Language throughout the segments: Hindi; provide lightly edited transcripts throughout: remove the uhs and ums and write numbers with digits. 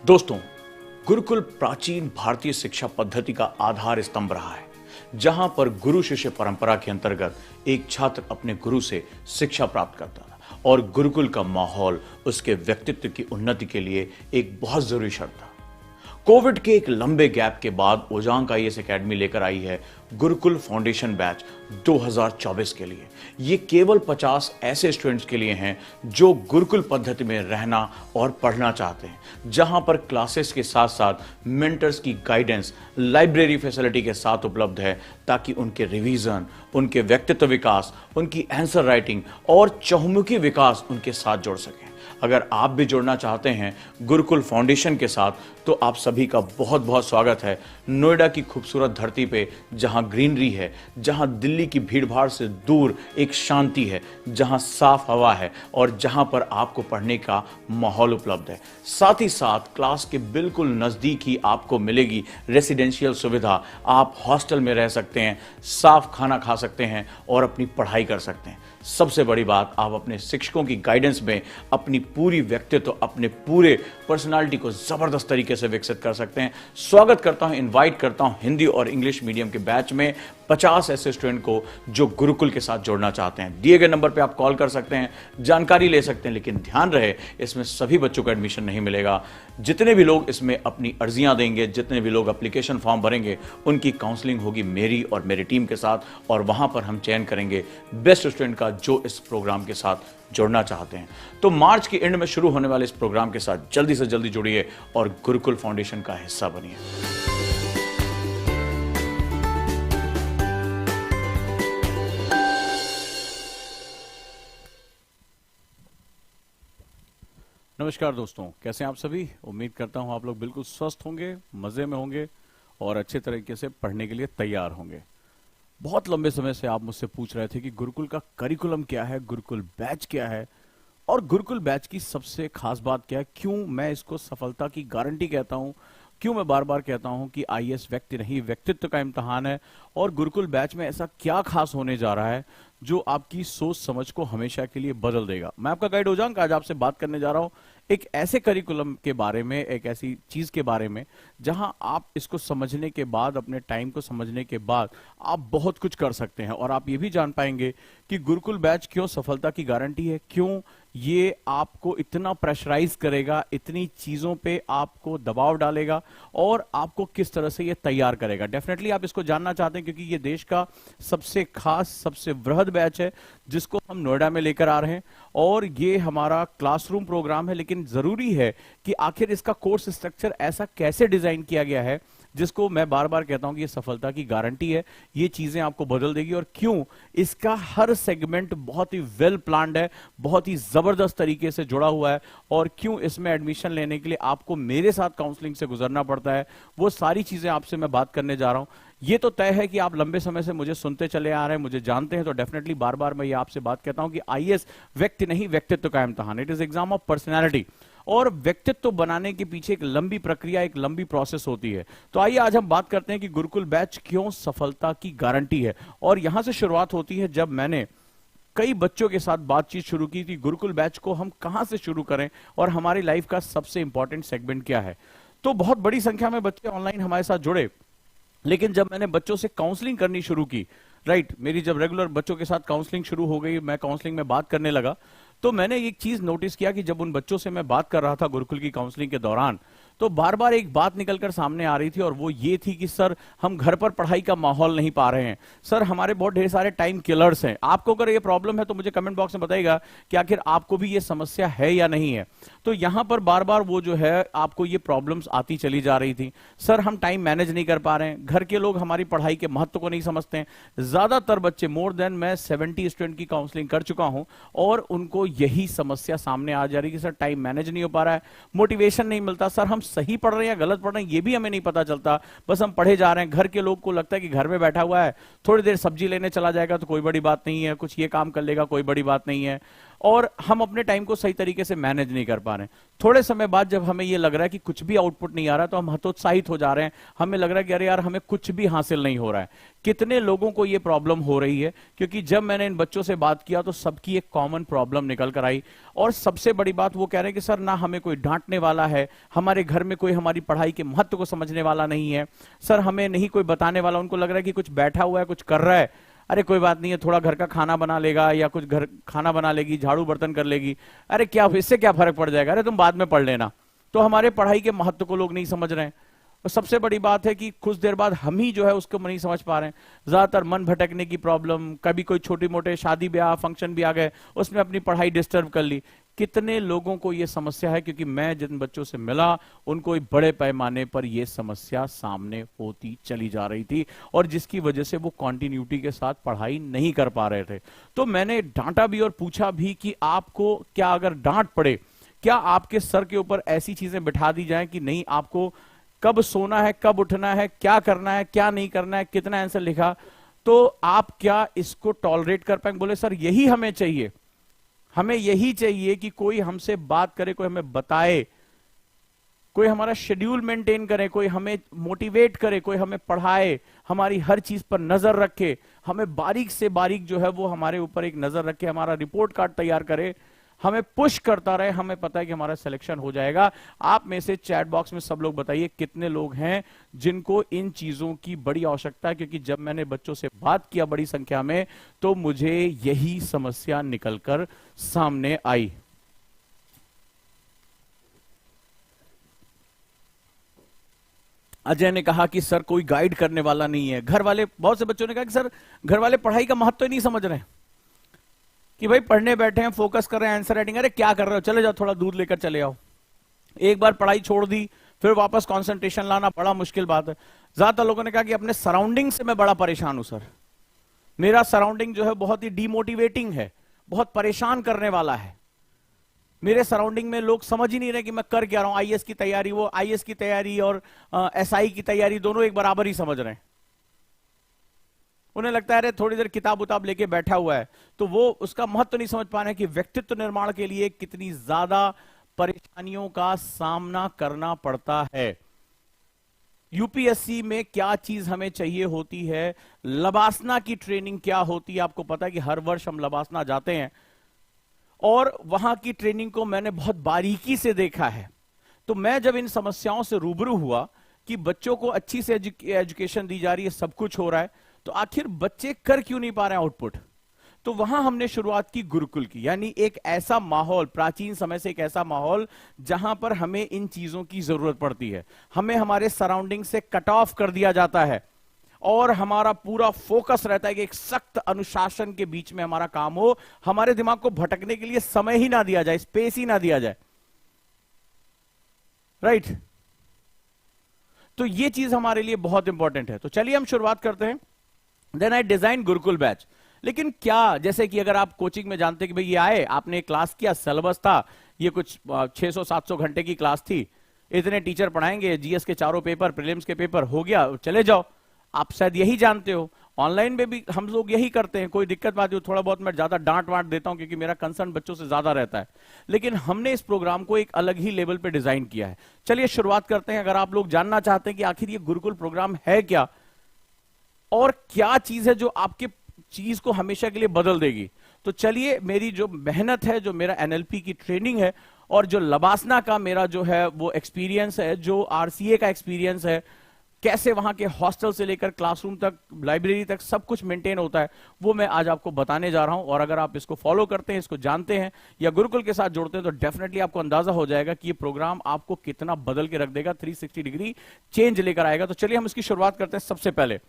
दोस्तों, गुरुकुल प्राचीन भारतीय शिक्षा पद्धति का आधार स्तंभ रहा है, जहां पर गुरु शिष्य परंपरा के अंतर्गत एक छात्र अपने गुरु से शिक्षा प्राप्त करता था और गुरुकुल का माहौल उसके व्यक्तित्व की उन्नति के लिए एक बहुत जरूरी शर्त था। कोविड के एक लंबे गैप के बाद ओजांग आईएएस एकेडमी लेकर आई है गुरुकुल फाउंडेशन बैच 2024 के लिए। ये केवल 50 ऐसे स्टूडेंट्स के लिए हैं जो गुरुकुल पद्धति में रहना और पढ़ना चाहते हैं, जहां पर क्लासेस के साथ साथ मेंटर्स की गाइडेंस लाइब्रेरी फैसिलिटी के साथ उपलब्ध है, ताकि उनके रिवीजन, उनके व्यक्तित्व विकास, उनकी आंसर राइटिंग और चहुमुखी विकास उनके साथ जुड़ सकें। अगर आप भी जुड़ना चाहते हैं गुरुकुल फाउंडेशन के साथ, तो आप सभी का बहुत बहुत स्वागत है नोएडा की खूबसूरत धरती पे, जहां ग्रीनरी है, जहां दिल्ली की भीड़भाड़ से दूर एक शांति है, जहां साफ हवा है और जहां पर आपको पढ़ने का माहौल उपलब्ध है। साथ ही साथ क्लास के बिल्कुल नज़दीक ही आपको मिलेगी रेसिडेंशियल सुविधा। आप हॉस्टल में रह सकते हैं, साफ खाना खा सकते हैं और अपनी पढ़ाई कर सकते हैं। सबसे बड़ी बात, आप अपने शिक्षकों की गाइडेंस में अपनी पूरी व्यक्तित्व, अपने पूरे पर्सनालिटी को जबरदस्त तरीके से विकसित कर सकते हैं। स्वागत करता हूं, इनवाइट करता हूं हिंदी और इंग्लिश मीडियम के बैच में 50 ऐसे स्टूडेंट को जो गुरुकुल के साथ जोड़ना चाहते हैं। दिए गए नंबर पे आप कॉल कर सकते हैं, जानकारी ले सकते हैं, लेकिन ध्यान रहे इसमें सभी बच्चों को एडमिशन नहीं मिलेगा। जितने भी लोग इसमें अपनी अर्जियां देंगे, जितने भी लोग एप्लीकेशन फॉर्म भरेंगे, उनकी काउंसलिंग होगी मेरी और मेरी टीम के साथ, और वहां पर हम चयन करेंगे बेस्ट स्टूडेंट का जो इस प्रोग्राम के साथ जुड़ना चाहते हैं। तो मार्च के एंड में शुरू होने वाले इस प्रोग्राम के साथ जल्दी से जल्दी जुड़िए और गुरुकुल फाउंडेशन का हिस्सा बनिए। नमस्कार दोस्तों, कैसे हैं आप सभी। उम्मीद करता हूं आप लोग बिल्कुल स्वस्थ होंगे, मजे में होंगे और अच्छे तरीके से पढ़ने के लिए तैयार होंगे। बहुत लंबे समय से आप मुझसे पूछ रहे थे कि गुरुकुल का करिकुलम क्या है, गुरुकुल बैच क्या है और गुरुकुल बैच की सबसे खास बात क्या है, क्यों मैं इसको सफलता की गारंटी कहता हूं, क्यों मैं बार बार कहता हूं कि आईएएस व्यक्ति नहीं व्यक्तित्व का इम्तिहान है, और गुरुकुल बैच में ऐसा क्या खास होने जा रहा है जो आपकी सोच समझ को हमेशा के लिए बदल देगा। मैं आपका गाइड ओजांग आज आपसे बात करने जा रहा हूं एक ऐसे करिकुलम के बारे में, एक ऐसी चीज के बारे में जहां आप इसको समझने के बाद, अपने टाइम को समझने के बाद आप बहुत कुछ कर सकते हैं। और आप ये भी जान पाएंगे कि गुरुकुल बैच क्यों सफलता की गारंटी है, क्यों ये आपको इतना प्रेशराइज करेगा, इतनी चीजों पे आपको दबाव डालेगा और आपको किस तरह से ये तैयार करेगा। डेफिनेटली आप इसको जानना चाहते हैं, क्योंकि ये देश का सबसे खास, सबसे वृहद बैच है जिसको हम नोएडा में लेकर आ रहे हैं, और ये हमारा क्लासरूम प्रोग्राम है। लेकिन जरूरी है कि आखिर इसका कोर्स स्ट्रक्चर ऐसा कैसे डिजाइन किया गया है जिसको मैं बार बार कहता हूं कि ये सफलता की गारंटी है, ये चीजें आपको बदल देगी, और क्यों इसका हर सेगमेंट बहुत ही वेल प्लान्ड है, बहुत ही जबरदस्त तरीके से जुड़ा हुआ है, और क्यों इसमें एडमिशन लेने के लिए आपको मेरे साथ काउंसलिंग से गुजरना पड़ता है, वो सारी चीजें आपसे मैं बात करने जा रहा हूं। ये तो तय है कि आप लंबे समय से मुझे सुनते चले आ रहे हैं, मुझे जानते हैं, तो डेफिनेटली बार बार मैं ये आपसे बात कहता हूं कि आईएएस व्यक्ति नहीं व्यक्तित्व का इम्तिहान, it is exam of personality, और व्यक्तित्व बनाने के पीछे एक लंबी प्रक्रिया, एक लंबी प्रोसेस होती है। तो आइए आज हम बात करते हैं कि गुरुकुल बैच क्यों सफलता की गारंटी है। और यहां से शुरुआत होती है जब मैंने कई बच्चों के साथ बातचीत शुरू की थी, गुरुकुल बैच को हम कहां से शुरू करें और हमारी लाइफ का सबसे इंपॉर्टेंट सेगमेंट क्या है। तो बहुत बड़ी संख्या में बच्चे ऑनलाइन हमारे साथ जुड़े, लेकिन जब मैंने बच्चों से काउंसलिंग करनी शुरू की, राइट, मेरी जब रेगुलर बच्चों के साथ काउंसलिंग शुरू हो गई, मैं काउंसलिंग में बात करने लगा, तो मैंने एक चीज नोटिस किया कि जब उन बच्चों से मैं बात कर रहा था गुरुकुल की काउंसलिंग के दौरान, तो बार बार एक बात निकलकर सामने आ रही थी, और वो ये थी कि सर हम घर पर पढ़ाई का माहौल नहीं पा रहे हैं, सर हमारे बहुत ढेर सारे टाइम किलर्स हैं। आपको अगर ये प्रॉब्लम है तो मुझे कमेंट बॉक्स में बताइएगा कि आखिर आपको भी ये समस्या है या नहीं है। तो यहां पर बार बार वो जो है आपको ये प्रॉब्लम्स आती चली जा रही थी, सर हम टाइम मैनेज नहीं कर पा रहे हैं, घर के लोग हमारी पढ़ाई के महत्व को नहीं समझते हैं। ज्यादातर बच्चे, मोर देन मैं 70 स्टूडेंट की काउंसलिंग कर चुका हूं, और उनको यही समस्या सामने आ जा रही है कि सर टाइम मैनेज नहीं हो पा रहा है, मोटिवेशन नहीं मिलता, सर हम सही पढ़ रहे हैं या गलत पढ़ रहे हैं ये भी हमें नहीं पता चलता, बस हम पढ़े जा रहे हैं। घर के लोग को लगता है कि घर में बैठा हुआ है, थोड़ी देर सब्जी लेने चला जाएगा तो कोई बड़ी बात नहीं है, कुछ ये काम कर लेगा कोई बड़ी बात नहीं है, और हम अपने टाइम को सही तरीके से मैनेज नहीं कर पा रहे हैं। थोड़े समय बाद जब हमें ये लग रहा है कि कुछ भी आउटपुट नहीं आ रहा, तो हम हतोत्साहित हो जा रहे हैं, हमें लग रहा है कि अरे यार हमें कुछ भी हासिल नहीं हो रहा है। कितने लोगों को ये प्रॉब्लम हो रही है? क्योंकि जब मैंने इन बच्चों से बात किया तो सबकी एक कॉमन प्रॉब्लम निकल कर आई, और सबसे बड़ी बात वो कह रहे हैं कि सर ना हमें कोई डांटने वाला है, हमारे घर में कोई हमारी पढ़ाई के महत्व को समझने वाला नहीं है, सर हमें नहीं कोई बताने वाला। उनको लग रहा है कि कुछ बैठा हुआ है, कुछ कर रहा है, अरे कोई बात नहीं है, थोड़ा घर का खाना बना लेगा या कुछ घर खाना बना लेगी, झाड़ू बर्तन कर लेगी, अरे क्या इससे क्या फर्क पड़ जाएगा, अरे तुम बाद में पढ़ लेना। तो हमारे पढ़ाई के महत्व को लोग नहीं समझ रहे हैं। और सबसे बड़ी बात है कि कुछ देर बाद हम ही जो है उसको नहीं समझ पा रहे हैं। ज्यादातर मन भटकने की प्रॉब्लम, कभी कोई छोटी मोटे शादी ब्याह फंक्शन भी आ गए, उसमें अपनी पढ़ाई डिस्टर्ब कर ली। कितने लोगों को यह समस्या है? क्योंकि मैं जिन बच्चों से मिला उनको एक बड़े पैमाने पर यह समस्या सामने होती चली जा रही थी, और जिसकी वजह से वो कॉन्टिन्यूटी के साथ पढ़ाई नहीं कर पा रहे थे। तो मैंने डांटा भी और पूछा भी कि आपको क्या अगर डांट पड़े, क्या आपके सर के ऊपर ऐसी चीजें बिठा दी जाएं कि नहीं आपको कब सोना है, कब उठना है, क्या करना है, क्या नहीं करना है, कितना आंसर लिखा, तो आप क्या इसको टॉलरेट कर पाएंगे? बोले सर यही हमें चाहिए, हमें यही चाहिए कि कोई हमसे बात करे, कोई हमें बताए, कोई हमारा शेड्यूल मेंटेन करे, कोई हमें मोटिवेट करे, कोई हमें पढ़ाए, हमारी हर चीज पर नजर रखे, हमें बारीक से बारीक जो है वो हमारे ऊपर एक नजर रखे, हमारा रिपोर्ट कार्ड तैयार करे, हमें पुश करता रहे। हमें पता है कि हमारा सिलेक्शन हो जाएगा। आप में से चैट बॉक्स में सब लोग बताइए कितने लोग हैं जिनको इन चीजों की बड़ी आवश्यकता है? क्योंकि जब मैंने बच्चों से बात किया बड़ी संख्या में, तो मुझे यही समस्या निकलकर सामने आई। अजय ने कहा कि सर कोई गाइड करने वाला नहीं है। घर वाले, बहुत से बच्चों ने कहा कि सर घर वाले पढ़ाई का महत्व ही नहीं समझ रहे हैं, कि भाई पढ़ने बैठे हैं, फोकस कर रहे हैं, आंसर राइटिंग, अरे क्या कर रहे हो, चले जाओ थोड़ा दूध लेकर चले आओ। एक बार पढ़ाई छोड़ दी फिर वापस कंसंट्रेशन लाना बड़ा मुश्किल बात है। ज्यादातर लोगों ने कहा कि अपने सराउंडिंग से मैं बड़ा परेशान हूं सर, मेरा सराउंडिंग जो है बहुत ही डीमोटिवेटिंग है, बहुत परेशान करने वाला है, मेरे सराउंडिंग में लोग समझ ही नहीं रहे कि मैं कर क्या रहा हूं। आईएएस की तैयारी, वो आईएएस की तैयारी और एसआई की तैयारी दोनों एक बराबर ही समझ रहे हैं। उन्हें लगता है अरे थोड़ी देर किताब उताब लेके बैठा हुआ है, तो वो उसका महत्व नहीं समझ पा रहे कि व्यक्तित्व निर्माण के लिए कितनी ज्यादा परेशानियों का सामना करना पड़ता है। यूपीएससी में क्या चीज हमें चाहिए होती है, लबासना की ट्रेनिंग क्या होती है। आपको पता है कि हर वर्ष हम लबासना जाते हैं, और वहां की ट्रेनिंग को मैंने बहुत बारीकी से देखा है। तो मैं जब इन समस्याओं से रूबरू हुआ कि बच्चों को अच्छी से एजुकेशन दी जा रही है, सब कुछ हो रहा है, तो आखिर बच्चे कर क्यों नहीं पा रहे आउटपुट? तो वहां हमने शुरुआत की गुरुकुल की, यानी एक ऐसा माहौल, प्राचीन समय से एक ऐसा माहौल जहां पर हमें इन चीजों की जरूरत पड़ती है। हमें हमारे सराउंडिंग से कट ऑफ कर दिया जाता है, और हमारा पूरा फोकस रहता है कि एक सख्त अनुशासन के बीच में हमारा काम हो, हमारे दिमाग को भटकने के लिए समय ही ना दिया जाए, स्पेस ही ना दिया जाए। राइट? तो ये चीज हमारे लिए बहुत इंपॉर्टेंट है। तो चलिए हम शुरुआत करते हैं। Then I design Gurukul batch. लेकिन क्या, जैसे कि अगर आप कोचिंग में जानते कि भाई ये आए, आपने क्लास किया, सिलेबस था, ये कुछ 600-700 घंटे की क्लास थी, इतने टीचर पढ़ाएंगे, जीएस के चारों पेपर, प्रीलिम्स के पेपर, हो गया, चले जाओ। आप शायद यही जानते हो। ऑनलाइन में भी हम लोग यही करते हैं, कोई दिक्कत बात हो, थोड़ा बहुत मैं ज्यादा डांट वांट देता हूं क्योंकि मेरा कंसर्न बच्चों से ज्यादा रहता है। लेकिन हमने इस प्रोग्राम को एक अलग ही लेवल पे डिजाइन किया है। चलिए शुरुआत करते हैं। अगर आप लोग जानना चाहते हैं कि आखिर ये गुरुकुल प्रोग्राम है क्या, और क्या चीज है जो आपके चीज को हमेशा के लिए बदल देगी, तो चलिए मेरी जो मेहनत है, जो मेरा एनएलपी की ट्रेनिंग है, और जो लबासना का मेरा जो है वो एक्सपीरियंस है, जो आरसीए का एक्सपीरियंस है, कैसे वहां के हॉस्टल से लेकर क्लासरूम तक, लाइब्रेरी तक सब कुछ मेंटेन होता है, वो मैं आज आपको बताने जा रहा हूं। और अगर आप इसको फॉलो करते हैं, इसको जानते हैं या गुरुकुल के साथ जोड़ते हैं, तो डेफिनेटली आपको अंदाजा हो जाएगा कि ये प्रोग्राम आपको कितना बदल के रख देगा, 360 डिग्री चेंज लेकर आएगा। तो चलिए हम इसकी शुरुआत करते हैं। सबसे पहले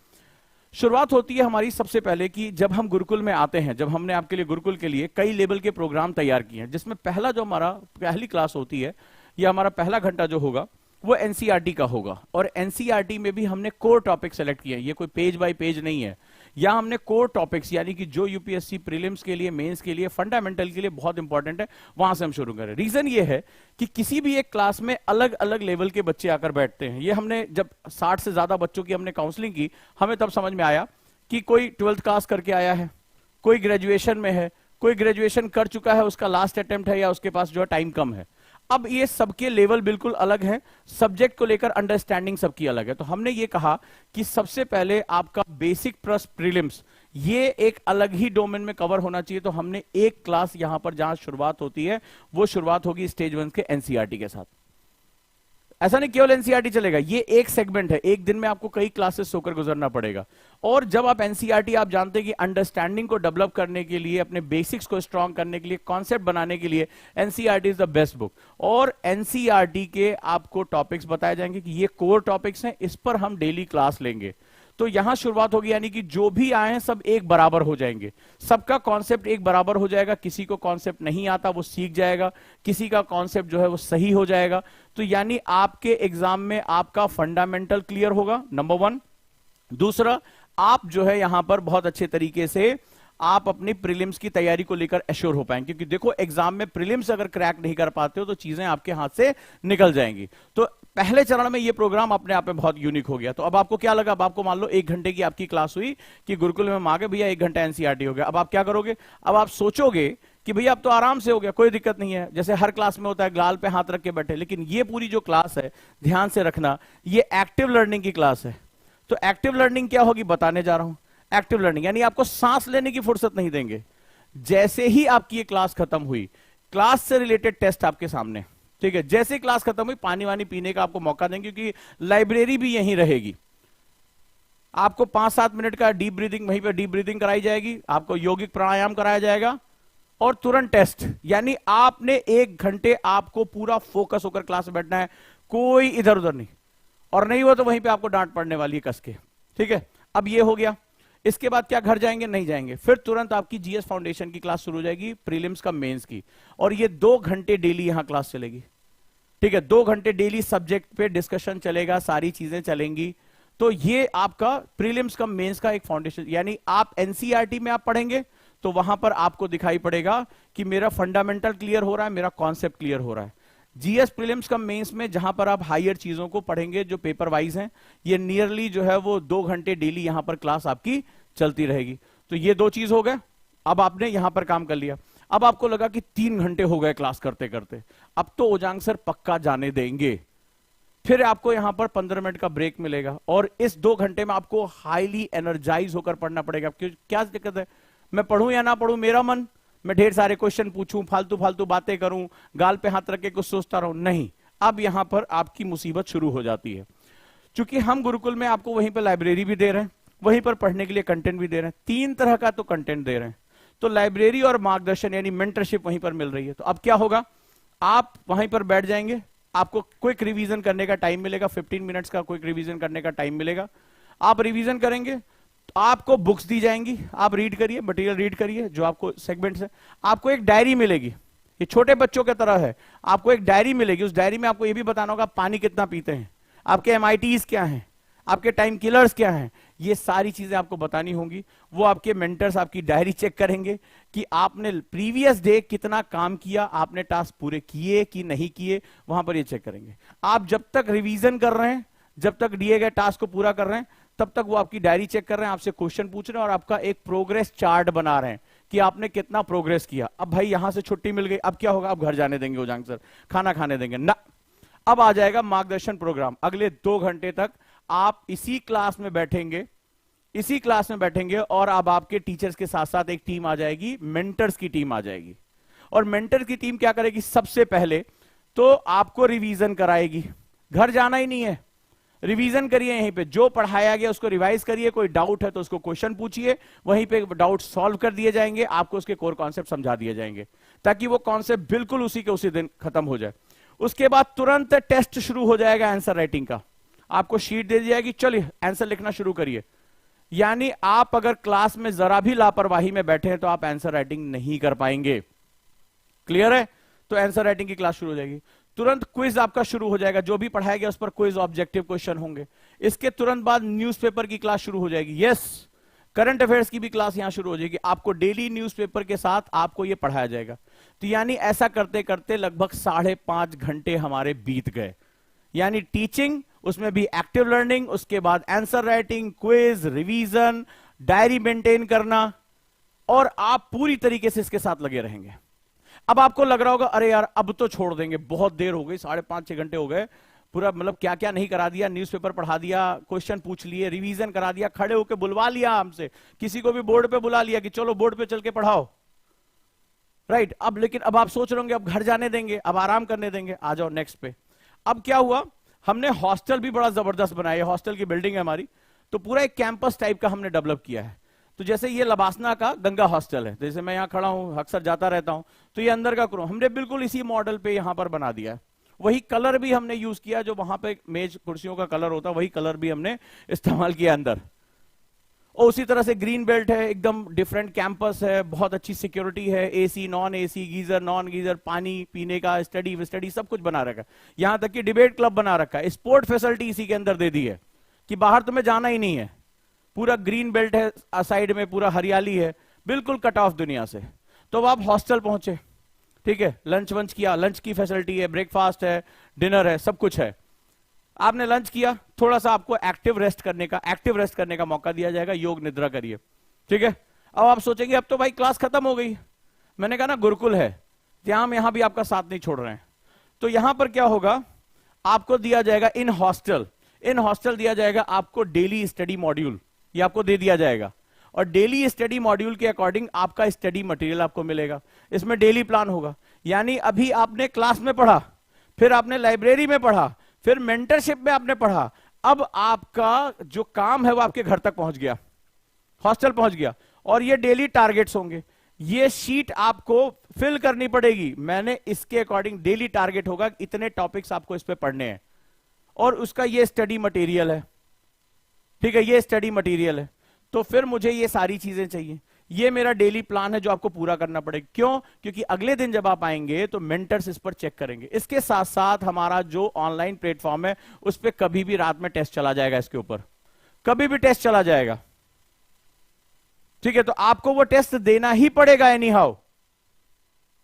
शुरुआत होती है हमारी सबसे पहले कि जब हम गुरुकुल में आते हैं, जब हमने आपके लिए गुरुकुल के लिए कई लेवल के प्रोग्राम तैयार किए हैं, जिसमें पहला जो हमारा पहली क्लास होती है या हमारा पहला घंटा जो होगा वो एनसीईआरटी का होगा। और एनसीईआरटी में भी हमने कोर टॉपिक सेलेक्ट किए हैं, ये कोई पेज बाय पेज नहीं है। या हमने कोर टॉपिक्स, यानी कि जो यूपीएससी प्रीलिम्स के लिए, मेंस के लिए, फंडामेंटल के लिए बहुत इंपॉर्टेंट है, वहां से हम शुरू करें। रीजन ये है कि किसी भी एक क्लास में अलग अलग लेवल के बच्चे आकर बैठते हैं। ये हमने जब 60 से ज्यादा बच्चों की हमने काउंसलिंग की, हमें तब समझ में आया कि कोई 12th क्लास करके आया है, कोई ग्रेजुएशन में है, कोई ग्रेजुएशन कर चुका है, उसका लास्ट अटेम्प्ट है, या उसके पास जो है टाइम कम है। अब ये सबके लेवल बिल्कुल अलग है, सब्जेक्ट को लेकर अंडरस्टैंडिंग सबकी अलग है। तो हमने ये कहा कि सबसे पहले आपका बेसिक प्लस प्रीलिम्स ये एक अलग ही डोमेन में कवर होना चाहिए। तो हमने एक क्लास यहां पर जहां शुरुआत होती है वो शुरुआत होगी स्टेज 1 के एनसीईआरटी के साथ। ऐसा नहीं केवल एनसीईआरटी चलेगा, ये एक सेगमेंट है, एक दिन में आपको कई क्लासेस होकर गुजरना पड़ेगा। और जब आप एनसीईआरटी, आप जानते हैं कि अंडरस्टैंडिंग को डेवलप करने के लिए, अपने बेसिक्स को स्ट्रांग करने के लिए, कॉन्सेप्ट बनाने के लिए NCERT is the best book. और एनसीईआरटी के आपको टॉपिक्स बताए जाएंगे कि ये कोर टॉपिक्स हैं, इस पर हम डेली क्लास लेंगे। तो यहां शुरुआत होगी, यानी कि जो भी आए हैं सब एक बराबर हो जाएंगे, सबका कॉन्सेप्ट एक बराबर हो जाएगा। किसी को कॉन्सेप्ट नहीं आता वो सीख जाएगा, किसी का कॉन्सेप्ट जो है वो सही हो जाएगा। तो यानी आपके एग्जाम में आपका फंडामेंटल क्लियर होगा, नंबर 1। दूसरा, आप जो है यहां पर बहुत अच्छे तरीके से आप अपनी प्रीलिम्स की तैयारी को लेकर एश्योर हो पाएंगे, क्योंकि देखो एग्जाम में प्रीलिम्स अगर क्रैक नहीं कर पाते हो तो चीजें आपके हाथ से निकल जाएंगी। तो पहले चरण में ये प्रोग्राम अपने आप में बहुत यूनिक हो गया। तो अब आपको क्या लगा, अब आपको मान लो 1 घंटे की आपकी क्लास हुई कि गुरुकुल में मांगे भैया 1 घंटा एनसीईआरटी हो गया। अब आप क्या करोगे, अब आप सोचोगे कि भैया अब तो आराम से हो गया, कोई दिक्कत नहीं है, जैसे हर क्लास में होता है गाल पे हाथ रख के बैठे। लेकिन ये पूरी जो क्लास है, ध्यान से रखना, ये एक्टिव लर्निंग की क्लास है। तो एक्टिव लर्निंग क्या होगी बताने जा रहा हूं। एक्टिव लर्निंग यानी आपको सांस लेने की फुर्सत नहीं देंगे। जैसे ही आपकी ये क्लास खत्म हुई, क्लास से रिलेटेड टेस्ट आपके सामने, ठीक है। जैसे क्लास खत्म हुई पानी वानी पीने का आपको मौका देंगे, क्योंकि लाइब्रेरी भी यहीं रहेगी। आपको 5-7 मिनट का डीप ब्रीदिंग, वहीं पर डीप ब्रीदिंग कराई जाएगी, आपको यौगिक प्राणायाम कराया जाएगा और तुरंत टेस्ट। यानी आपने 1 घंटे आपको पूरा फोकस होकर क्लास में बैठना है, कोई इधर उधर नहीं। और नहीं हुआ तो वहीं पे आपको डांट पड़ने वाली है कस के, ठीक है। अब ये हो गया, इसके बाद क्या घर जाएंगे, नहीं जाएंगे, फिर तुरंत आपकी जीएस फाउंडेशन की क्लास शुरू हो जाएगी, प्रीलिम्स का मेंस की। और ये 2 घंटे डेली यहां क्लास चलेगी, ठीक है। 2 घंटे डेली सब्जेक्ट पे डिस्कशन चलेगा, सारी चीजें चलेंगी। तो ये आपका प्रीलिम्स का मेंस का एक फाउंडेशन। यानी आप एनसीईआरटी में आप पढ़ेंगे तो वहां पर आपको दिखाई पड़ेगा कि मेरा फंडामेंटल क्लियर हो रहा है, मेरा कॉन्सेप्ट क्लियर हो रहा है। जीएस प्रीलिम्स का मेंस में जहां पर आप हायर चीजों को पढ़ेंगे जो पेपर वाइज हैं, ये नियरली जो है वो 2 घंटे डेली यहां पर क्लास आपकी चलती रहेगी। तो ये 2 चीज हो गए। अब आपने यहां पर काम कर लिया। अब आपको लगा कि 3 घंटे हो गए क्लास करते करते, अब तो ओजांग सर पक्का जाने देंगे। फिर आपको यहां पर 15 मिनट का ब्रेक मिलेगा और इस 2 घंटे में आपको हाईली एनर्जाइज होकर पढ़ना पड़ेगा। क्या दिक्कत है, मैं पढ़ूं या ना पढ़ूं, मेरा मन, मैं ढेर सारे क्वेश्चन पूछूं, फालतू फालतू बातें करूं, गाल पे हाथ रख के कुछ सोचता रहूं, नहीं। अब यहां पर आपकी मुसीबत शुरू हो जाती है। क्योंकि हम गुरुकुल में आपको वहीं पर लाइब्रेरी भी दे रहे हैं, वहीं पर पढ़ने के लिए कंटेंट भी दे रहे हैं, 3 तरह का तो कंटेंट दे रहे हैं। तो लाइब्रेरी और मार्गदर्शन यानी मेंटरशिप वहीं पर मिल रही है। तो अब क्या होगा, आप वहीं पर बैठ जाएंगे, आपको क्विक रिवीजन करने का टाइम मिलेगा, 15 मिनट्स का क्विक रिवीजन करने का टाइम मिलेगा। आप रिवीजन करेंगे तो आपको बुक्स दी जाएंगी, आप रीड करिए, मटेरियल रीड करिए जो आपको सेगमेंट्स है। आपको एक डायरी मिलेगी, ये छोटे बच्चों की तरह है, आपको एक डायरी मिलेगी। उस डायरी में आपको ये भी बताना होगा पानी कितना पीते हैं, आपके एमआईटीज क्या हैं, आपके टाइम किलर्स क्या हैं, ये सारी चीजें आपको बतानी होंगी। वो आपके मेंटर्स आपकी डायरी चेक करेंगे कि आपने प्रीवियस डे कितना काम किया, आपने टास्क पूरे किए कि नहीं किए, वहां पर ये चेक करेंगे। आप जब तक रिवीजन कर रहे हैं, जब तक दिए गए टास्क को पूरा कर रहे हैं, तब तक वो आपकी डायरी चेक कर रहे हैं, आपसे क्वेश्चन पूछ रहे हैं और आपका एक प्रोग्रेस चार्ट बना रहे हैं कि आपने कितना प्रोग्रेस किया। अब भाई यहां से छुट्टी मिल गई, अब क्या होगा, अब घर जाने देंगे ओजांग सर, खाना खाने देंगे ना। अब आ जाएगा मार्गदर्शन प्रोग्राम। अगले 2 घंटे तक आप इसी क्लास में बैठेंगे, इसी क्लास में बैठेंगे और अब आपके टीचर्स के साथ साथ एक टीम आ जाएगी, मेंटर्स की टीम आ जाएगी। और मेंटर्स की टीम क्या करेगी, सबसे पहले तो आपको रिवीजन कराएगी। घर जाना ही नहीं है, रिवीजन करिए, यहीं पे जो पढ़ाया गया उसको रिवाइज करिए, कोई डाउट है तो उसको क्वेश्चन पूछिए, वहीं पे डाउट सॉल्व कर दिए जाएंगे, आपको उसके कोर कॉन्सेप्ट समझा दिए जाएंगे ताकि वो कॉन्सेप्ट बिल्कुल उसी के उसी दिन खत्म हो जाए। उसके बाद तुरंत टेस्ट शुरू हो जाएगा आंसर राइटिंग का, आपको शीट दे दी जाएगी, चलिए आंसर लिखना शुरू करिए। यानी आप अगर क्लास में जरा भी लापरवाही में बैठे हैं तो आप आंसर राइटिंग नहीं कर पाएंगे। क्लियर है, तो आंसर राइटिंग की क्लास शुरू हो जाएगी। तुरंत क्विज आपका शुरू हो जाएगा, जो भी पढ़ाया गया उस पर क्विज ऑब्जेक्टिव क्वेश्चन होंगे। इसके तुरंत बाद न्यूज़पेपर की क्लास शुरू हो जाएगी, यस, करंट अफेयर्स की भी क्लास यहां शुरू हो जाएगी। आपको डेली न्यूज़पेपर के साथ आपको यह पढ़ाया जाएगा। तो यानी ऐसा करते करते लगभग 5.5 घंटे हमारे बीत गए। यानी टीचिंग, उसमें भी एक्टिव लर्निंग, उसके बाद answer writing, quiz, revision, diary maintain करना और आप पूरी तरीके से इसके साथ लगे रहेंगे। अब आपको लग रहा होगा अरे यार अब तो छोड़ देंगे, बहुत देर हो गई, 5.5-6 घंटे हो गए, पूरा मतलब क्या क्या नहीं करा दिया, न्यूज़पेपर पढ़ा दिया, क्वेश्चन पूछ लिए, रिवीजन करा दिया, खड़े होकर बुलवा लिया हमसे, किसी को भी बोर्ड पे बुला लिया कि चलो बोर्ड पे चल के पढ़ाओ, राइट। अब लेकिन अब आप सोच रहे होंगे अब घर जाने देंगे, अब आराम करने देंगे, आ जाओ नेक्स्ट पे। अब क्या हुआ, हमने हॉस्टल भी बड़ा जबरदस्त बनाया, हॉस्टल की बिल्डिंग है हमारी, तो पूरा एक कैंपस टाइप का हमने डेवलप किया है। तो जैसे ये लबासना का गंगा हॉस्टल है, जैसे मैं यहाँ खड़ा हूँ, अक्सर जाता रहता हूँ, तो ये अंदर का क्रोम हमने बिल्कुल इसी मॉडल पे यहाँ पर बना दिया है। वही कलर भी हमने यूज किया, जो वहां पे मेज कुर्सियों का कलर होता है वही कलर भी हमने इस्तेमाल किया अंदर। और उसी तरह से ग्रीन बेल्ट है, एकदम डिफरेंट कैंपस है, बहुत अच्छी सिक्योरिटी है, AC non AC, geyser non geyser, पानी पीने का, स्टडी विस्टडी सब कुछ बना रखा है, यहां तक कि डिबेट क्लब बना रखा है, स्पोर्ट फैसिलिटी इसी के अंदर दे दी है कि बाहर तुम्हें जाना ही नहीं है, पूरा ग्रीन बेल्ट है, साइड में पूरा हरियाली है, बिल्कुल कट ऑफ दुनिया से। तो अब आप हॉस्टल पहुंचे, ठीक है, लंच वंच किया, लंच की फैसिलिटी है, ब्रेकफास्ट है, डिनर है, सब कुछ है। आपने लंच किया, थोड़ा सा आपको एक्टिव रेस्ट करने का मौका दिया जाएगा, योग निद्रा करिए, ठीक है। अब आप सोचेंगे अब तो भाई क्लास खत्म हो गई, मैंने कहा ना गुरुकुल है, हम यहां भी आपका साथ नहीं छोड़ रहे हैं। तो यहां पर क्या होगा, आपको दिया जाएगा इन हॉस्टल दिया जाएगा आपको डेली स्टडी मॉड्यूल, ये आपको दे दिया जाएगा, और डेली स्टडी मॉड्यूल के अकॉर्डिंग आपका स्टडी मटेरियल आपको मिलेगा, इसमें डेली प्लान होगा। यानी अभी आपने क्लास में पढ़ा, फिर आपने लाइब्रेरी में पढ़ा, फिर मेंटरशिप में आपने पढ़ा, अब आपका जो काम है वो आपके घर तक पहुंच गया, हॉस्टल पहुंच गया, और ये डेली टारगेट्स होंगे, ये शीट आपको फिल करनी पड़ेगी, मैंने इसके अकॉर्डिंग डेली टारगेट होगा, इतने टॉपिक्स आपको इस पे पढ़ने हैं, और उसका ये स्टडी मटेरियल है, ठीक है, ये स्टडी मटेरियल है। तो फिर मुझे ये सारी चीजें चाहिए, ये मेरा डेली प्लान है जो आपको पूरा करना पड़ेगा। क्यों? क्योंकि अगले दिन जब आप आएंगे तो मेंटर्स इस पर चेक करेंगे। इसके साथ साथ हमारा जो ऑनलाइन प्लेटफॉर्म है उस पर कभी भी रात में टेस्ट चला जाएगा, इसके ऊपर कभी भी टेस्ट चला जाएगा, ठीक है। तो आपको वो टेस्ट देना ही पड़ेगा, एनी हाउ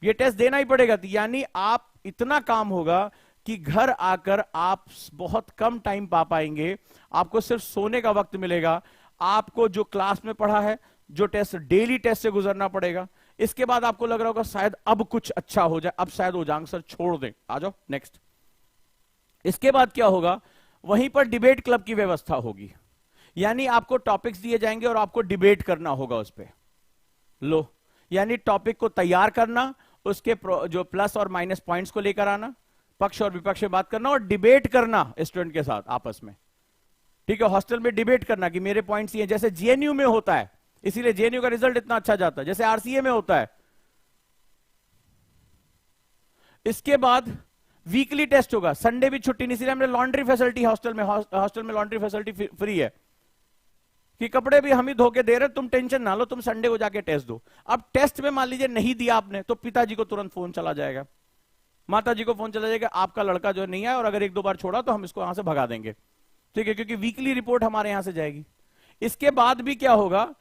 ये टेस्ट देना ही पड़ेगा। यानी आप इतना काम होगा कि घर आकर आप बहुत कम टाइम पा पाएंगे, आपको सिर्फ सोने का वक्त मिलेगा, आपको जो क्लास में पढ़ा है, जो टेस्ट डेली टेस्ट से गुजरना पड़ेगा। इसके बाद आपको लग रहा होगा शायद अब कुछ अच्छा हो जाए, अब शायद वो जांग सर छोड़ दें, आ जाओ नेक्स्ट। इसके बाद क्या होगा, वहीं पर डिबेट क्लब की व्यवस्था होगी, यानी आपको टॉपिक्स दिए जाएंगे और आपको डिबेट करना होगा उस पर। लो, यानी टॉपिक को तैयार करना, उसके जो प्लस और माइनस पॉइंट्स को लेकर आना, पक्ष और विपक्ष में बात करना और डिबेट करना स्टूडेंट के साथ आपस में, ठीक है। हॉस्टल में डिबेट करना कि मेरे पॉइंट्स ये, जैसे जेएनयू में होता है, इसीलिए जेएनयू का रिजल्ट इतना अच्छा जाता है, जैसे आरसीए में होता है। इसके बाद वीकली टेस्ट होगा, संडे भी छुट्टी नहीं, इसलिए हमने लॉन्ड्री फैसिलिटी हॉस्टल में लॉन्ड्री फैसिलिटी फ्री है कि कपड़े भी हम ही धो के दे रहे, तुम टेंशन ना लो, तुम संडे को जाके टेस्ट दो। अब टेस्ट में मान लीजिए नहीं दिया आपने, तो पिताजी को तुरंत फोन चला जाएगा, माता जी को फोन चला जाएगा, आपका लड़का जो नहीं आया और अगर 1-2 बार छोड़ा तो हम इसको यहां से भगा देंगे, ठीक है, क्योंकि वीकली रिपोर्ट हमारे यहां से जाएगी। इसके बाद भी क्या होगा,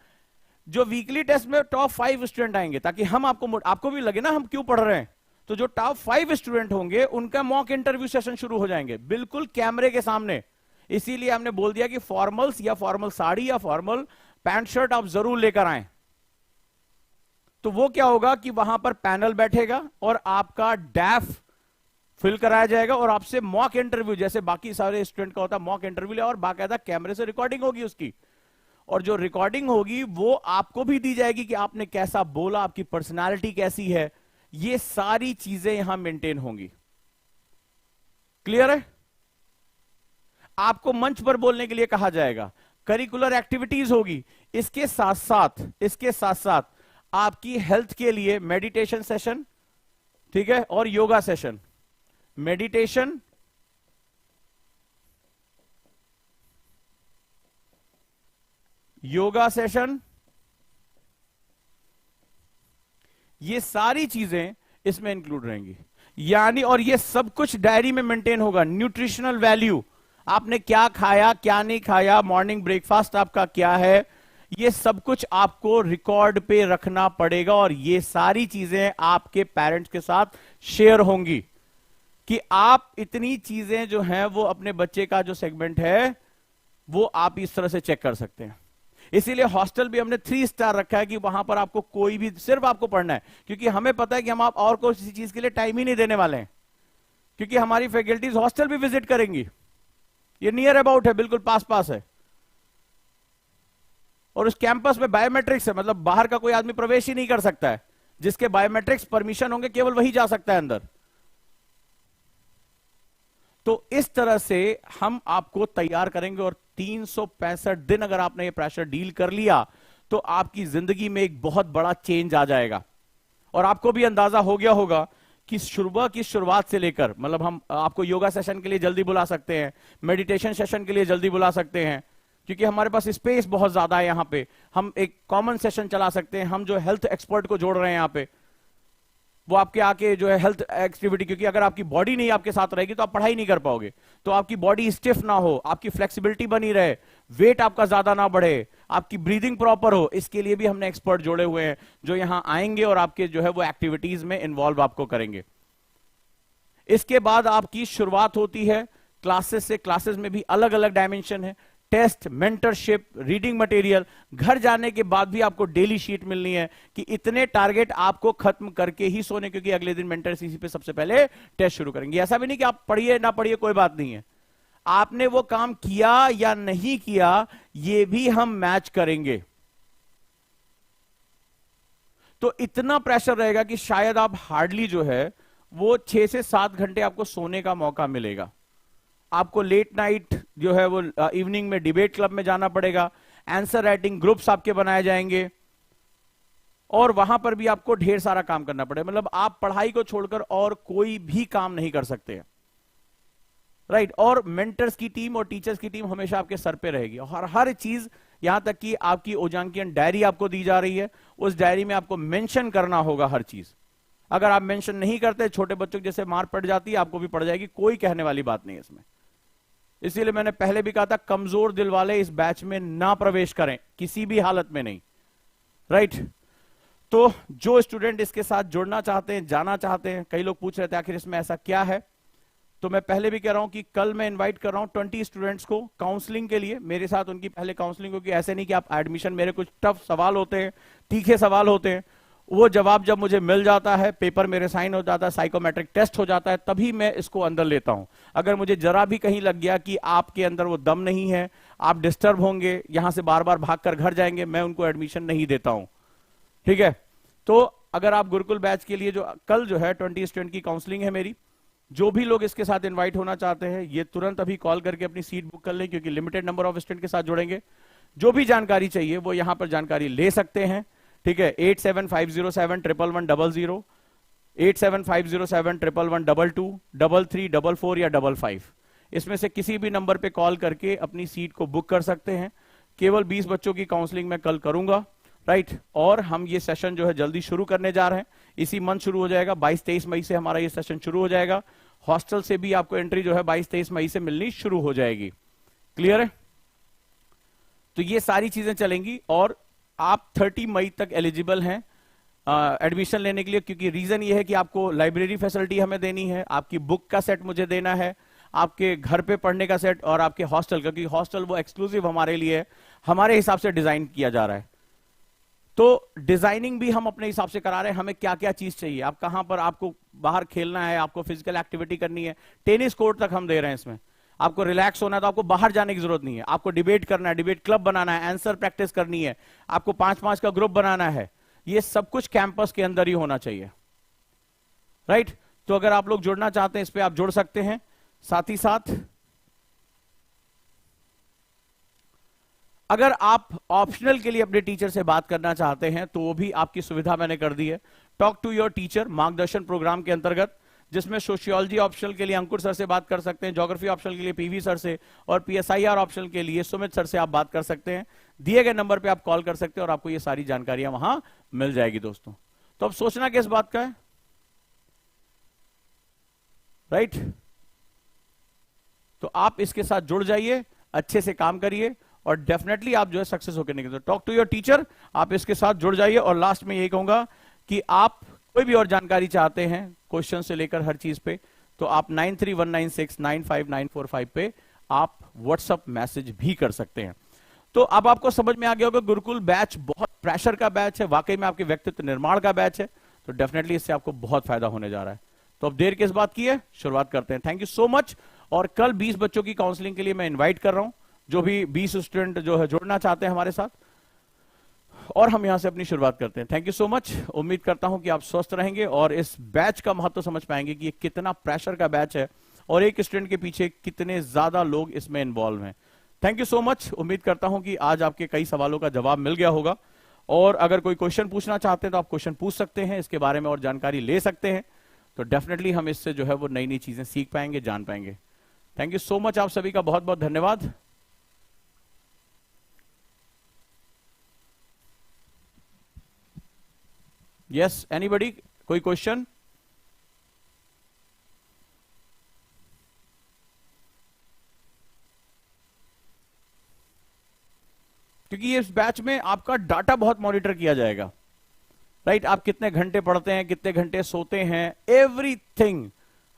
जो वीकली टेस्ट में टॉप 5 स्टूडेंट आएंगे, ताकि हम आपको भी लगे ना हम क्यों पढ़ रहे हैं, तो जो टॉप 5 स्टूडेंट होंगे उनका मॉक इंटरव्यू सेशन शुरू हो जाएंगे, बिल्कुल कैमरे के सामने। इसीलिए हमने बोल दिया कि फॉर्मल्स या फॉर्मल साड़ी या फॉर्मल पैंट शर्ट आप जरूर लेकर आए। तो वो क्या होगा कि वहां पर पैनल बैठेगा और आपका डैफ फिल कराया जाएगा और आपसे मॉक इंटरव्यू, जैसे बाकी सारे स्टूडेंट का होता है मॉक इंटरव्यू, और बाकायदा कैमरे से रिकॉर्डिंग होगी उसकी, और जो रिकॉर्डिंग होगी वो आपको भी दी जाएगी कि आपने कैसा बोला, आपकी पर्सनालिटी कैसी है, ये सारी चीजें यहां मेंटेन होंगी। क्लियर है? आपको मंच पर बोलने के लिए कहा जाएगा, करिकुलर एक्टिविटीज होगी, इसके साथ साथ आपकी हेल्थ के लिए मेडिटेशन सेशन, ठीक है, और yoga session. Meditation, yoga session, ये सारी चीजें इसमें इंक्लूड रहेंगी। यानी और ये सब कुछ डायरी में मेंटेन होगा। न्यूट्रिशनल वैल्यू, आपने क्या खाया क्या नहीं खाया, मॉर्निंग ब्रेकफास्ट आपका क्या है, ये सब कुछ आपको रिकॉर्ड पे रखना पड़ेगा, और ये सारी चीजें आपके पेरेंट्स के साथ शेयर होंगी कि आप इतनी चीजें जो हैं वो अपने बच्चे का जो सेगमेंट है वो आप इस तरह से चेक कर सकते हैं। इसीलिए हॉस्टल भी हमने 3 स्टार रखा है कि वहां पर आपको कोई भी, सिर्फ आपको पढ़ना है, क्योंकि हमें पता है कि हम आप और कोई किसी चीज के लिए टाइम ही नहीं देने वाले हैं, क्योंकि हमारी फैकल्टीज हॉस्टल भी विजिट करेंगी। ये नियर अबाउट है, बिल्कुल पास पास है। और उस कैंपस में बायोमेट्रिक्स है, मतलब बाहर का कोई आदमी प्रवेश ही नहीं कर सकता है, जिसके बायोमेट्रिक्स परमिशन होंगे केवल वही जा सकता है अंदर। तो इस तरह से हम आपको तैयार करेंगे, और 365 दिन अगर आपने ये प्रेशर डील कर लिया तो आपकी जिंदगी में एक बहुत बड़ा चेंज आ जाएगा। और आपको भी अंदाजा हो गया होगा कि सुबह की शुरुआत से लेकर, मतलब हम आपको योगा सेशन के लिए जल्दी बुला सकते हैं, मेडिटेशन सेशन के लिए जल्दी बुला सकते हैं, क्योंकि हमारे पास स्पेस बहुत ज्यादा है। यहां पे हम एक कॉमन सेशन चला सकते हैं, हम जो हेल्थ एक्सपर्ट को जोड़ रहे हैं यहां पे, वो आपके आके जो है हेल्थ एक्टिविटी, क्योंकि अगर आपकी बॉडी नहीं आपके साथ रहेगी तो आप पढ़ाई नहीं कर पाओगे। तो आपकी बॉडी स्टिफ ना हो, आपकी फ्लेक्सिबिलिटी बनी रहे, वेट आपका ज्यादा ना बढ़े, आपकी ब्रीदिंग प्रॉपर हो, इसके लिए भी हमने एक्सपर्ट जोड़े हुए हैं जो यहां आएंगे और आपके जो है वो एक्टिविटीज में इन्वॉल्व आपको करेंगे। इसके बाद आपकी शुरुआत होती है क्लासेस से। क्लासेस में भी अलग अलग डायमेंशन है, टेस्ट, मेंटरशिप, रीडिंग मटेरियल। घर जाने के बाद भी आपको डेली शीट मिलनी है कि इतने टारगेट आपको खत्म करके ही सोने, क्योंकि अगले दिन मेंटर सीसी पे सबसे पहले टेस्ट शुरू करेंगे। ऐसा भी नहीं कि आप पढ़िए ना पढ़िए कोई बात नहीं है, आपने वो काम किया या नहीं किया ये भी हम मैच करेंगे। तो इतना प्रेशर रहेगा कि शायद आप हार्डली जो है वो 6 से 7 घंटे आपको सोने का मौका मिलेगा। आपको लेट नाइट जो है वो इवनिंग में डिबेट क्लब में जाना पड़ेगा, आंसर राइटिंग ग्रुप्स आपके बनाए जाएंगे, और वहां पर भी आपको ढेर सारा काम करना पड़ेगा। मतलब आप पढ़ाई को छोड़कर और कोई भी काम नहीं कर सकते, राइट। और मेंटर्स की टीम और टीचर्स की टीम हमेशा आपके सर पे रहेगी, और हर चीज, यहां तक कि आपकी ओजांकियन डायरी आपको दी जा रही है, उस डायरी में आपको मेंशन करना होगा हर चीज। अगर आप मेंशन नहीं करते, छोटे बच्चों की जैसे मार पड़ जाती है, आपको भी पड़ जाएगी, कोई कहने वाली बात नहीं है इसमें। इसीलिए मैंने पहले भी कहा था, कमजोर दिल वाले इस बैच में ना प्रवेश करें किसी भी हालत में नहीं, राइट। तो जो स्टूडेंट इसके साथ जुड़ना चाहते हैं, जाना चाहते हैं, कई लोग पूछ रहे थे आखिर इसमें ऐसा क्या है, तो मैं पहले भी कह रहा हूं कि कल मैं इनवाइट कर रहा हूं 20 स्टूडेंट्स को काउंसलिंग के लिए। मेरे साथ उनकी पहले काउंसलिंग होगी। ऐसे नहीं कि आप एडमिशन, मेरे कुछ टफ सवाल होते हैं, तीखे सवाल होते हैं, वो जवाब जब मुझे मिल जाता है, पेपर मेरे साइन हो जाता है, साइकोमेट्रिक टेस्ट हो जाता है, तभी मैं इसको अंदर लेता हूं। अगर मुझे जरा भी कहीं लग गया कि आपके अंदर वो दम नहीं है, आप डिस्टर्ब होंगे, यहां से बार बार भागकर घर जाएंगे, मैं उनको एडमिशन नहीं देता हूं, ठीक है। तो अगर आप गुरुकुल बैच के लिए, जो कल जो है 20 स्टूडेंट की काउंसलिंग है मेरी, जो भी लोग इसके साथ इन्वाइट होना चाहते हैं ये तुरंत अभी कॉल करके अपनी सीट बुक कर लें, क्योंकि लिमिटेड नंबर ऑफ स्टूडेंट के साथ जुड़ेंगे। जो भी जानकारी चाहिए वो यहां पर जानकारी ले सकते हैं, ठीक है। 8750711100, 8750711122, 33 44 या 55, इसमें से किसी भी नंबर पे कॉल करके अपनी सीट को बुक कर सकते हैं। केवल 20 बच्चों की काउंसलिंग मैं कल करूंगा, राइट। और हम ये सेशन जो है जल्दी शुरू करने जा रहे हैं, इसी मंथ शुरू हो जाएगा, 22-23 मई से हमारा ये सेशन शुरू हो जाएगा। हॉस्टल से भी आपको एंट्री जो है 22-23 मई से मिलनी शुरू हो जाएगी। क्लियर है? तो ये सारी चीजें चलेंगी, और आप 30 मई तक एलिजिबल हैं एडमिशन लेने के लिए, क्योंकि रीजन ये है कि आपको लाइब्रेरी फैसिलिटी हमें देनी है, आपकी बुक का सेट मुझे देना है, आपके घर पे पढ़ने का सेट, और आपके हॉस्टल का, क्योंकि हॉस्टल वो एक्सक्लूसिव हमारे लिए है, हमारे हिसाब से डिजाइन किया जा रहा है। तो डिजाइनिंग भी हम अपने हिसाब से करा रहे हैं, हमें क्या क्या चीज चाहिए, आप कहां पर आपको बाहर खेलना है, आपको फिजिकल एक्टिविटी करनी है, टेनिस कोर्ट तक हम दे रहे हैं इसमें। आपको रिलैक्स होना है तो आपको बाहर जाने की जरूरत नहीं है, आपको डिबेट करना है, डिबेट क्लब बनाना है, आंसर प्रैक्टिस करनी है, आपको 5-5 का ग्रुप बनाना है, ये सब कुछ कैंपस के अंदर ही होना चाहिए, राइट। तो अगर आप लोग जुड़ना चाहते हैं इस पे आप जुड़ सकते हैं। साथ ही साथ अगर आप ऑप्शनल के लिए अपने टीचर से बात करना चाहते हैं तो वो भी आपकी सुविधा मैंने कर दी है। टॉक टू योर टीचर मार्गदर्शन प्रोग्राम के अंतर्गत, जिसमें सोशियोलॉजी ऑप्शनल के लिए अंकुर सर से बात कर सकते हैं, ज्योग्राफी ऑप्शनल के लिए पीवी सर से, और पीएसआईआर ऑप्शनल के लिए सुमित सर से आप बात कर सकते हैं। दिए गए नंबर पे आप कॉल कर सकते हैं और आपको ये सारी जानकारियां वहां मिल जाएगी दोस्तों। तो अब सोचना किस बात का है, राइट। तो आप इसके साथ जुड़ जाइए, अच्छे से काम करिए, और डेफिनेटली आप जो है सक्सेस होकर निकले। टॉक टू योर टीचर, आप इसके साथ जुड़ जाइए। और लास्ट में यही कहूंगा कि आप कोई भी और जानकारी चाहते हैं, क्वेश्चन से लेकर हर चीज पे, तो आप 9319695945 पे आप व्हाट्सएप मैसेज भी कर सकते हैं। तो अब आपको समझ में आ गया होगा गुरुकुल बैच बहुत प्रेशर का बैच है, वाकई में आपके व्यक्तित्व निर्माण का बैच है, तो डेफिनेटली इससे आपको बहुत फायदा होने जा रहा है। तो अब देर किस बात की है, शुरुआत करते हैं। Thank you so much. और कल 20 बच्चों की काउंसलिंग के लिए मैं इनवाइट कर रहा हूं, जो भी 20 स्टूडेंट जो है जुड़ना चाहते हैं हमारे साथ, और हम यहां से अपनी शुरुआत करते हैं। Thank you so much. उम्मीद करता हूं कि आप स्वस्थ रहेंगे और इस बैच का महत्व समझ पाएंगे कि ये कितना प्रेशर का बैच है और एक स्टूडेंट के पीछे कितने ज्यादा लोग इसमें इन्वॉल्व हैं। Thank you so much. उम्मीद करता हूं कि आज आपके कई सवालों का जवाब मिल गया होगा, और अगर कोई क्वेश्चन पूछना चाहते हैं तो आप क्वेश्चन पूछ सकते हैं, इसके बारे में और जानकारी ले सकते हैं। तो डेफिनेटली हम इससे जो है वो नई नई चीजें सीख पाएंगे, जान पाएंगे। Thank you so much. आप सभी का बहुत बहुत धन्यवाद। यस, एनीबडी, कोई क्वेश्चन? क्योंकि इस बैच में आपका डाटा बहुत मॉनिटर किया जाएगा, राइट? आप कितने घंटे पढ़ते हैं, कितने घंटे सोते हैं, एवरीथिंग।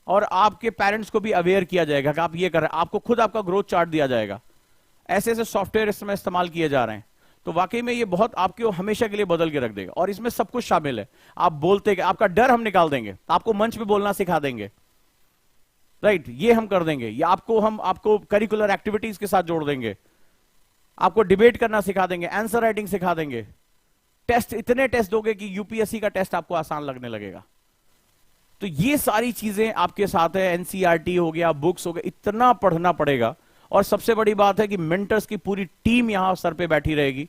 और आपके पेरेंट्स को भी अवेयर किया जाएगा कि आप ये कर रहे हैं, आपको खुद आपका ग्रोथ चार्ट दिया जाएगा। ऐसे ऐसे सॉफ्टवेयर इसमें इस्तेमाल किए जा रहे हैं, तो वाकई में ये बहुत आपको हमेशा के लिए बदल के रख देगा। और इसमें सब कुछ शामिल है। आप बोलते, आपका डर हम निकाल देंगे, आपको मंच पे बोलना सिखा देंगे, राइट? ये हम कर देंगे। ये हम आपको करिकुलर एक्टिविटीज के साथ जोड़ देंगे, आपको डिबेट करना सिखा देंगे, आंसर राइटिंग सिखा देंगे, टेस्ट, इतने टेस्ट दोगे कि यूपीएससी का टेस्ट आपको आसान लगने लगेगा। तो ये सारी चीजें आपके साथ है। एनसीईआरटी हो गया, बुक्स हो गया, इतना पढ़ना पड़ेगा। और सबसे बड़ी बात है कि मेंटर्स की पूरी टीम यहां सर पे बैठी रहेगी,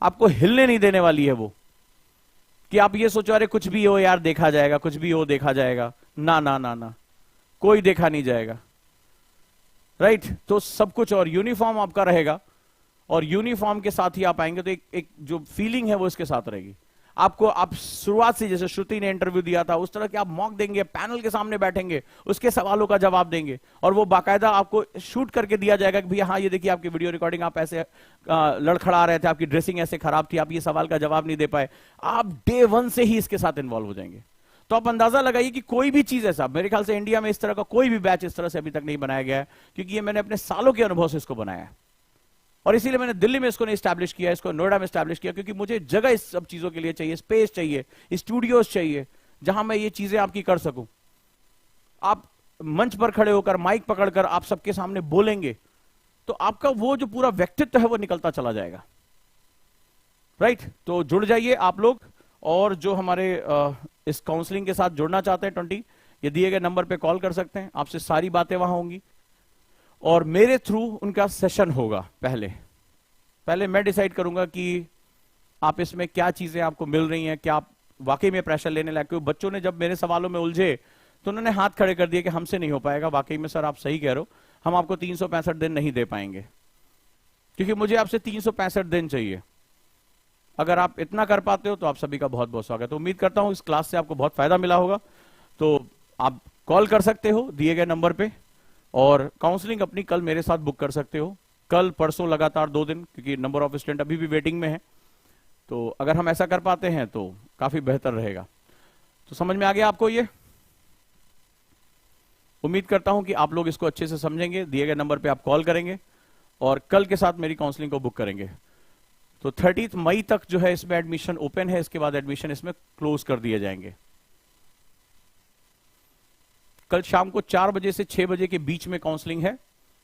आपको हिलने नहीं देने वाली है वो, कि आप ये सोचो अरे कुछ भी हो यार देखा जाएगा, कुछ भी हो देखा जाएगा। ना ना ना ना, कोई देखा नहीं जाएगा, राइट? तो सब कुछ, और यूनिफॉर्म आपका रहेगा, और यूनिफॉर्म के साथ ही आप आएंगे तो एक जो फीलिंग है वो इसके साथ रहेगी। आपको, आप शुरुआत से, जैसे श्रुति ने इंटरव्यू दिया था उस तरह के आप मॉक देंगे, पैनल के सामने बैठेंगे, उसके सवालों का जवाब देंगे, और वो बाकायदा आपको शूट करके दिया जाएगा कि भैया हाँ ये देखिए आपकी वीडियो रिकॉर्डिंग, आप ऐसे लड़खड़ा रहे थे, आपकी ड्रेसिंग ऐसे खराब थी, आप ये सवाल का जवाब नहीं दे पाए। आप डे 1 से ही इसके साथ इन्वॉल्व हो जाएंगे। तो आप अंदाजा लगाइए कि कोई भी चीज ऐसा, मेरे ख्याल से इंडिया में इस तरह का कोई भी बैच इस तरह से अभी तक नहीं बनाया गया है, क्योंकि ये मैंने अपने सालों के अनुभव से इसको बनाया है। और इसीलिए मैंने दिल्ली में इसको नहीं एस्टैब्लिश किया, इसको नोएडा में एस्टैब्लिश किया, क्योंकि मुझे जगह इस सब चीजों के लिए चाहिए, स्पेस चाहिए, स्टूडियोज चाहिए, जहां मैं ये चीजें आपकी कर सकूं। आप मंच पर खड़े होकर, माइक पकड़कर आप सबके सामने बोलेंगे, तो आपका वो जो पूरा व्यक्तित्व है वो निकलता चला जाएगा, राइट? तो जुड़ जाइए आप लोग, और जो हमारे इस काउंसलिंग के साथ जुड़ना चाहते हैं 20, ये दिए गए नंबर पे कॉल कर सकते हैं, आपसे सारी बातें वहां होंगी, और मेरे थ्रू उनका सेशन होगा। पहले मैं डिसाइड करूंगा कि आप इसमें क्या चीजें आपको मिल रही हैं, क्या आप वाकई में प्रेशर लेने लायक। क्योंकि बच्चों ने जब मेरे सवालों में उलझे तो उन्होंने हाथ खड़े कर दिए कि हमसे नहीं हो पाएगा। वाकई में सर आप सही कह रहे हो, हम आपको 365 दिन नहीं दे पाएंगे, क्योंकि मुझे आपसे 365 दिन चाहिए। अगर आप इतना कर पाते हो तो आप सभी का बहुत बहुत स्वागत है। उम्मीद करता हूं इस क्लास से आपको बहुत फायदा मिला होगा। तो आप कॉल कर सकते हो दिए गए नंबर पे, और काउंसलिंग अपनी कल मेरे साथ बुक कर सकते हो, कल परसों लगातार 2 दिन, क्योंकि नंबर ऑफ स्टूडेंट अभी भी वेटिंग में है। तो अगर हम ऐसा कर पाते हैं तो काफी बेहतर रहेगा। तो समझ में आ गया आपको ये? उम्मीद करता हूं कि आप लोग इसको अच्छे से समझेंगे। दिए गए नंबर पे आप कॉल करेंगे और कल के साथ मेरी काउंसलिंग को बुक करेंगे। तो 30 मई तक जो है इसमें एडमिशन ओपन है, इसके बाद एडमिशन इसमें क्लोज कर दिए जाएंगे। कल शाम को 4 बजे से 6 बजे के बीच में काउंसलिंग है,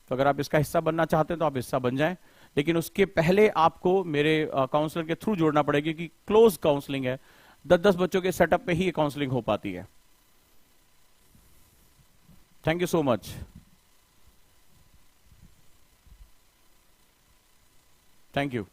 तो अगर आप इसका हिस्सा बनना चाहते हैं तो आप हिस्सा बन जाएं। लेकिन उसके पहले आपको मेरे काउंसलर के थ्रू जोड़ना पड़ेगा, क्योंकि क्लोज काउंसलिंग है, 10-10 बच्चों के सेटअप में ही काउंसलिंग हो पाती है। Thank you so much. Thank you.